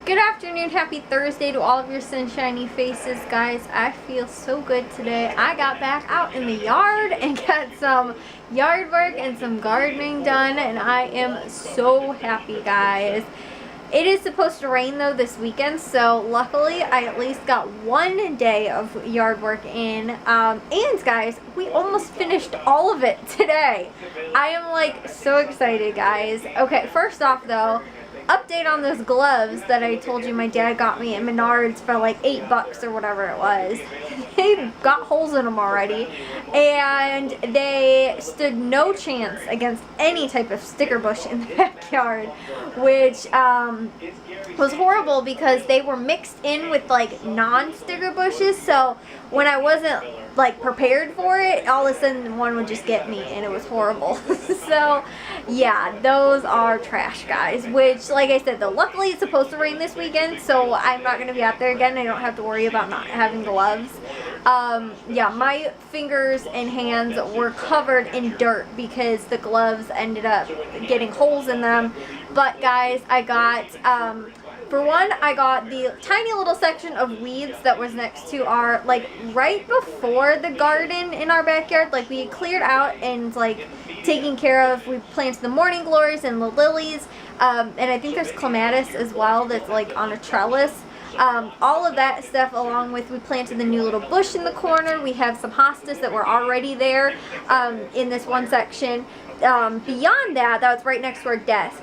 Good afternoon, happy Thursday to all of your sunshiny faces, guys. I feel so good today. I got back out in the yard and got some yard work and some gardening done, and I am so happy, guys. It is supposed to rain though this weekend, so luckily I at least got one day of yard work in. And guys, we almost finished all of it today. I am like so excited, guys. Okay, first off though, update on those gloves that I told you my dad got me at Menards for like $8 or whatever it was. They got holes in them already, and they stood no chance against any type of sticker bush in the backyard, which was horrible because they were mixed in with like non-sticker bushes, so when I wasn't like prepared for it, all of a sudden one would just get me, and it was horrible. So yeah, those are trash, guys, which like I said though, luckily it's supposed to rain this weekend, so I'm not going to be out there again. I don't have to worry about not having gloves. Yeah, my fingers and hands were covered in dirt because the gloves ended up getting holes in them. But guys, I got for one, I got the tiny little section of weeds that was next to our, like, right before the garden in our backyard. Like, we cleared out and, like, taken care of. We planted the morning glories and the lilies. And I think there's clematis as well that's, like, on a trellis. All of that stuff, along with we planted the new little bush in the corner. We have some hostas that were already there in this one section. Beyond that was right next to our deck,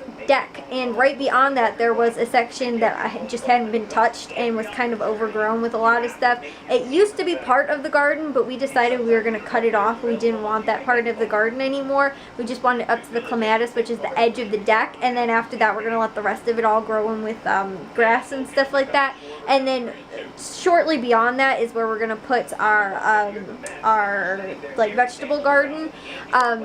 and right beyond that there was a section that I just hadn't been touched and was kind of overgrown with a lot of stuff. It used to be part of the garden, but we decided we were going to cut it off. We didn't want that part of the garden anymore. We just wanted it up to the clematis, which is the edge of the deck, and then after that we're going to let the rest of it all grow in with grass and stuff like that. And then shortly beyond that is where we're going to put our like vegetable garden.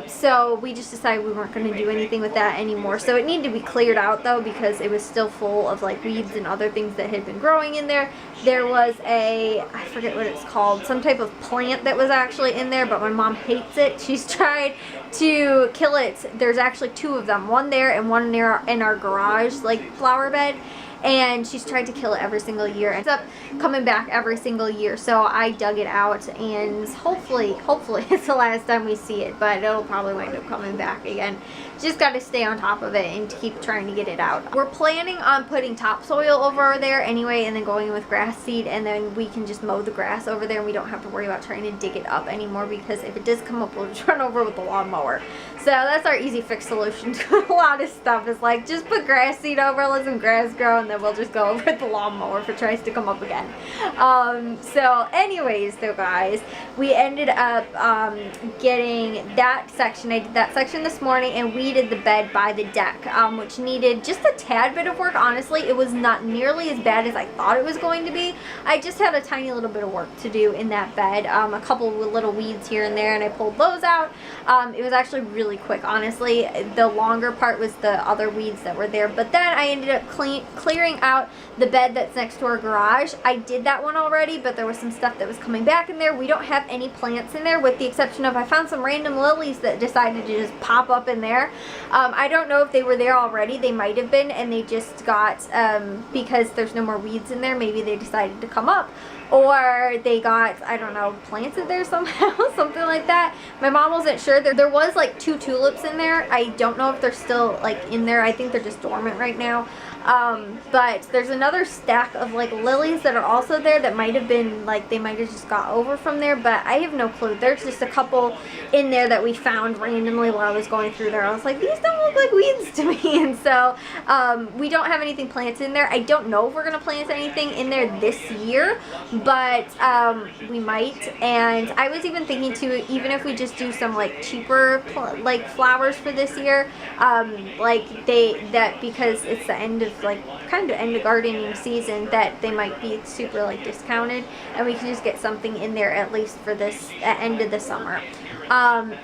So we just decided we weren't going to do anything with that anymore. So it needed to be cleared out though, because it was still full of like weeds and other things that had been growing in there. There was I forget what it's called, some type of plant that was actually in there, but my mom hates it. She's tried to kill it. There's actually two of them, one there and one near in our garage, like flower bed. And she's tried to kill it every single year. It ends up coming back every single year. So I dug it out, and hopefully it's the last time we see it, but it'll probably wind up coming back again. Just got to stay on top of it and keep trying to get it out. We're planning on putting topsoil over there anyway, and then going in with grass seed, and then we can just mow the grass over there, and we don't have to worry about trying to dig it up anymore, because if it does come up, we'll just run over with the lawnmower. So that's our easy fix solution to a lot of stuff. Is like, just put grass seed over, let some grass grow, and then we'll just go over with the lawnmower if it tries to come up again. So anyways though, guys, we ended up getting that section. I did that section this morning, and we did the bed by the deck, which needed just a tad bit of work. Honestly, it was not nearly as bad as I thought it was going to be. I just had a tiny little bit of work to do in that bed, a couple of little weeds here and there, and I pulled those out. It was actually really quick, honestly. The longer part was the other weeds that were there, but then I ended up clearing out the bed that's next to our garage. I did that one already, but there was some stuff that was coming back in there. We don't have any plants in there, with the exception of I found some random lilies that decided to just pop up in there. I don't know if they were there already. They might have been, and they just got, because there's no more weeds in there, maybe they decided to come up, or they got, I don't know, planted there somehow, something like that. My mom wasn't sure. There was like 2 tulips in there. I don't know if they're still like in there. I think they're just dormant right now. But there's another stack of like lilies that are also there that might have been like, they might have just got over from there, but I have no clue. There's just a couple in there that we found randomly while I was going through there. I was like, these don't look like weeds to me. And so we don't have anything planted in there. I don't know if we're going to plant anything in there this year, but we might. And I was even thinking too, even if we just do some like cheaper like flowers for this year, like because it's the end of like kind of end of gardening season, that they might be super like discounted, and we can just get something in there at least for this end of the summer.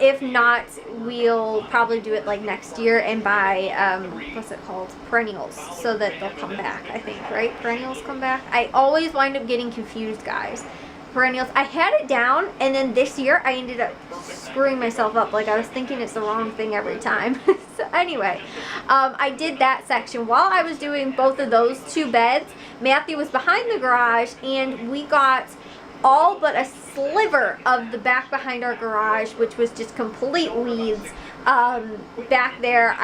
If not, we'll probably do it like next year and buy what's it called, perennials, so that they'll come back. I think, right? Perennials come back. I always wind up getting confused, guys. perennials. I had it down, and then this year I ended up screwing myself up. Like, I was thinking it's the wrong thing every time. So anyway, I did that section. While I was doing both of those 2 beds, Matthew was behind the garage, and we got all but a sliver of the back behind our garage, which was just complete weeds. Back there,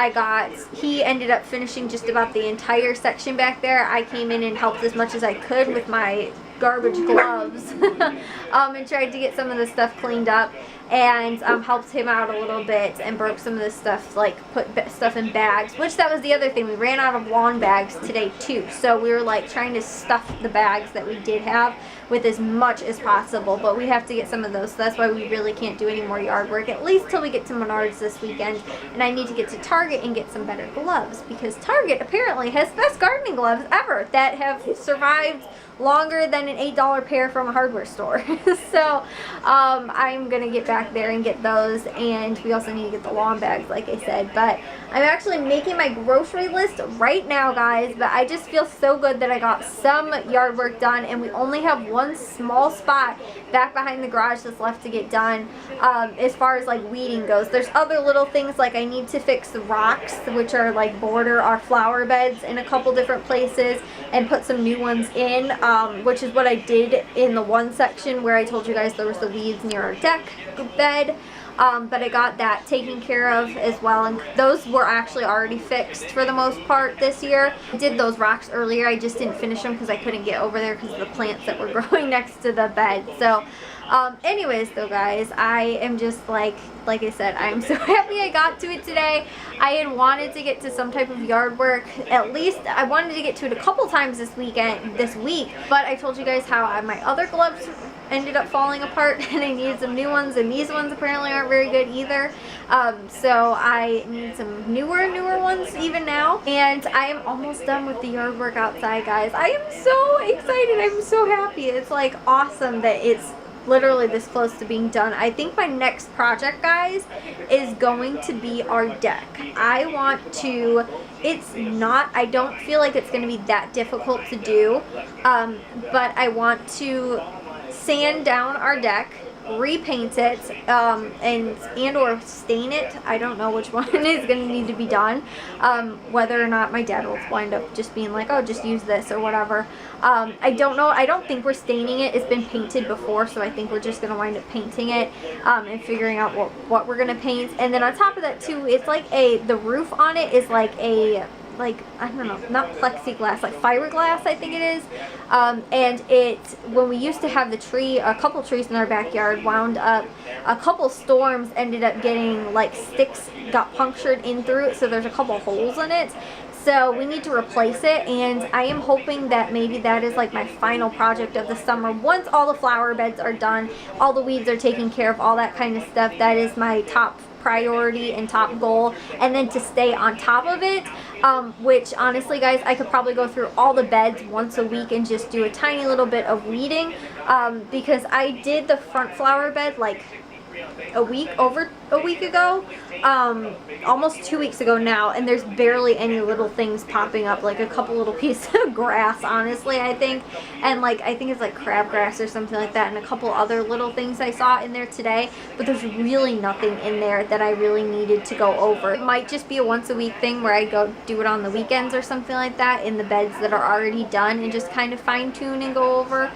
he ended up finishing just about the entire section back there. I came in and helped as much as I could with my garbage gloves and tried to get some of the stuff cleaned up, and helped him out a little bit and broke some of the stuff, like put stuff in bags, which that was the other thing. We ran out of lawn bags today too, so we were like trying to stuff the bags that we did have with as much as possible, but we have to get some of those, so that's why we really can't do any more yard work, at least till we get to Menards this weekend. And I need to get to Target and get some better gloves, because Target apparently has the best gardening gloves ever that have survived longer than an $8 pair from a hardware store. So I'm gonna get back there and get those, and we also need to get the lawn bags like I said. But I'm actually making my grocery list right now, guys, but I just feel so good that I got some yard work done, and we only have one small spot back behind the garage that's left to get done. As far as like weeding goes, there's other little things, like I need to fix the rocks, which are like border our flower beds in a couple different places, and put some new ones in, which is what I did in the one section where I told you guys there was the weeds near our deck bed. But I got that taken care of as well, and those were actually already fixed for the most part this year. I did those rocks earlier, I just didn't finish them because I couldn't get over there because of the plants that were growing next to the bed. So anyways though, guys, I am just like I said, I am so happy I got to it today. I had wanted to get to some type of yard work, at least I wanted to get to it a couple times this week, but I told you guys how my other gloves ended up falling apart and I needed some new ones, and these ones apparently aren't very good either. So I need some newer ones even now, and I am almost done with the yard work outside, guys. I am so excited. I'm so happy. It's like awesome that it's literally this close to being done. I think my next project, guys, is going to be our deck. I don't feel like it's going to be that difficult to do, but I want to sand down our deck, repaint it, and or stain it. I don't know which one is going to need to be done, whether or not my dad will wind up just being like, oh, just use this or whatever. I don't know. I don't think we're staining it. It's been painted before, so I think we're just going to wind up painting it, and figuring out what we're going to paint. And then on top of that too, it's like the roof on it is like I don't know, not plexiglass, like fiberglass, I think it is. And when we used to have a couple trees in our backyard, wound up, a couple storms ended up getting, like, sticks got punctured in through it, so there's a couple holes in it. So we need to replace it, and I am hoping that maybe that is like my final project of the summer. Once all the flower beds are done, all the weeds are taken care of, all that kind of stuff, that is my top priority and top goal. And then to stay on top of it, which honestly, guys, I could probably go through all the beds once a week and just do a tiny little bit of weeding, because I did the front flower bed like over a week ago, almost 2 weeks ago now, and there's barely any little things popping up, like a couple little pieces of grass, honestly, I think, and like I think it's like crabgrass or something like that, and a couple other little things I saw in there today, but there's really nothing in there that I really needed to go over. It might just be a once a week thing where I go do it on the weekends or something like that in the beds that are already done, and just kind of fine tune and go over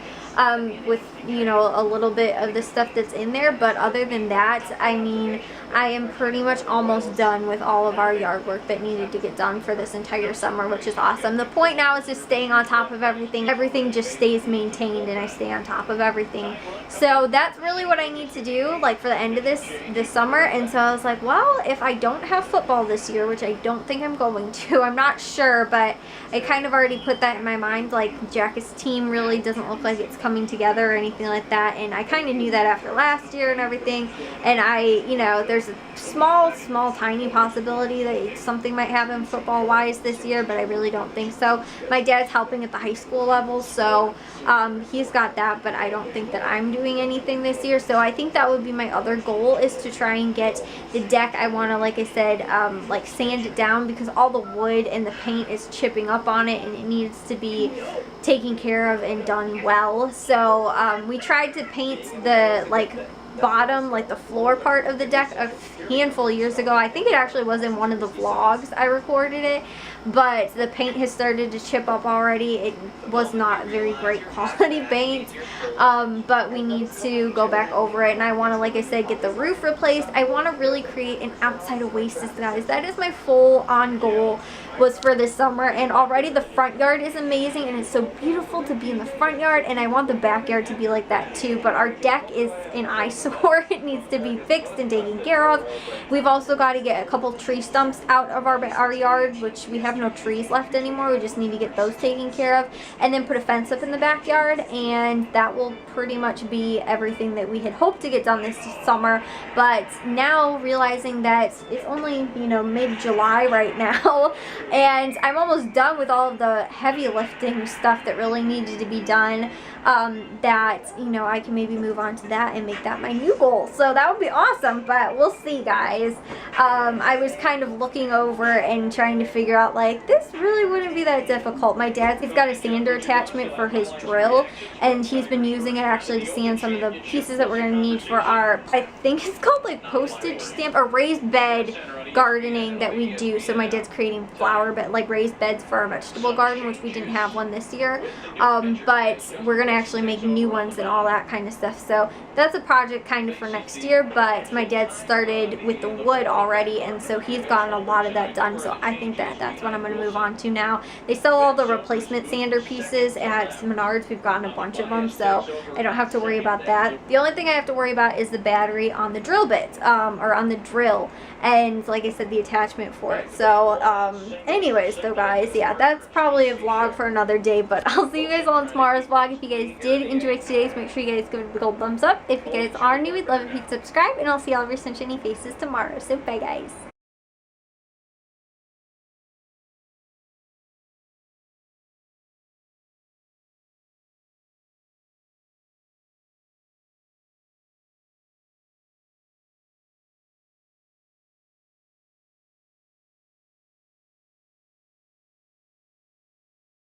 with, you know, a little bit of the stuff that's in there. But other than that, I mean, I am pretty much almost done with all of our yard work that needed to get done for this entire summer, which is awesome. The point now is just staying on top of everything. Everything just stays maintained and I stay on top of everything. So that's really what I need to do, like, for the end of this summer. And so I was like, well, if I don't have football this year, which I don't think I'm going to, I'm not sure, but I kind of already put that in my mind, like, Jack's team really doesn't look like it's coming together or anything like that, and I kind of knew that after last year and everything. And you know, there's a small tiny possibility that something might happen football wise this year, but I really don't think so. My dad's helping at the high school level, so He's got that, but I don't think that I'm doing anything this year. So I think that would be my other goal, is to try and get the deck. I want to, like I said, like sand it down, because all the wood and the paint is chipping up on it and it needs to be taken care of and done well. So we tried to paint the like bottom, like the floor part of the deck, a handful of years ago. I think it actually was in one of the vlogs I recorded it, but the paint has started to chip up already. It was not very great quality paint, but we need to go back over it, and I want to, like I said, get the roof replaced. I want to really create an outside oasis, guys. That is my full on goal, was for this summer. And already the front yard is amazing, and it's so beautiful to be in the front yard, and I want the backyard to be like that too. But our deck is an eyesore. It needs to be fixed and taken care of. We've also got to get a couple tree stumps out of our yard, which we have no trees left anymore. We just need to get those taken care of, and then put a fence up in the backyard, and that will pretty much be everything that we had hoped to get done this summer. But now realizing that it's only, you know, mid-July right now, and I'm almost done with all of the heavy lifting stuff that really needed to be done, that, you know, I can maybe move on to that and make that my new goal. So that would be awesome, but we'll see, guys. I was kind of looking over and trying to figure out, like, this really wouldn't be that difficult. My dad's got a sander attachment for his drill, and he's been using it actually to sand some of the pieces that we're going to need for our, I think it's called like postage stamp or raised bed gardening that we do. So my dad's creating flower bed, like raised beds for our vegetable garden, which we didn't have one this year, but we're gonna actually make new ones and all that kind of stuff. So that's a project kind of for next year, but my dad started with the wood already, and so he's gotten a lot of that done. So I think that that's what I'm going to move on to now. They sell all the replacement sander pieces at Menards. We've gotten a bunch of them, so I don't have to worry about that. The only thing I have to worry about is the battery on the drill bit, or on the drill, and like I said, the attachment for it. So anyways though, guys, yeah, that's probably a vlog for another day, but I'll see you guys on tomorrow's vlog. If you guys did enjoy today's, make sure you guys give it a big old thumbs up. If you guys are new, we'd love if you'd subscribe, and I'll see all of your sunshiny faces tomorrow. So bye, guys.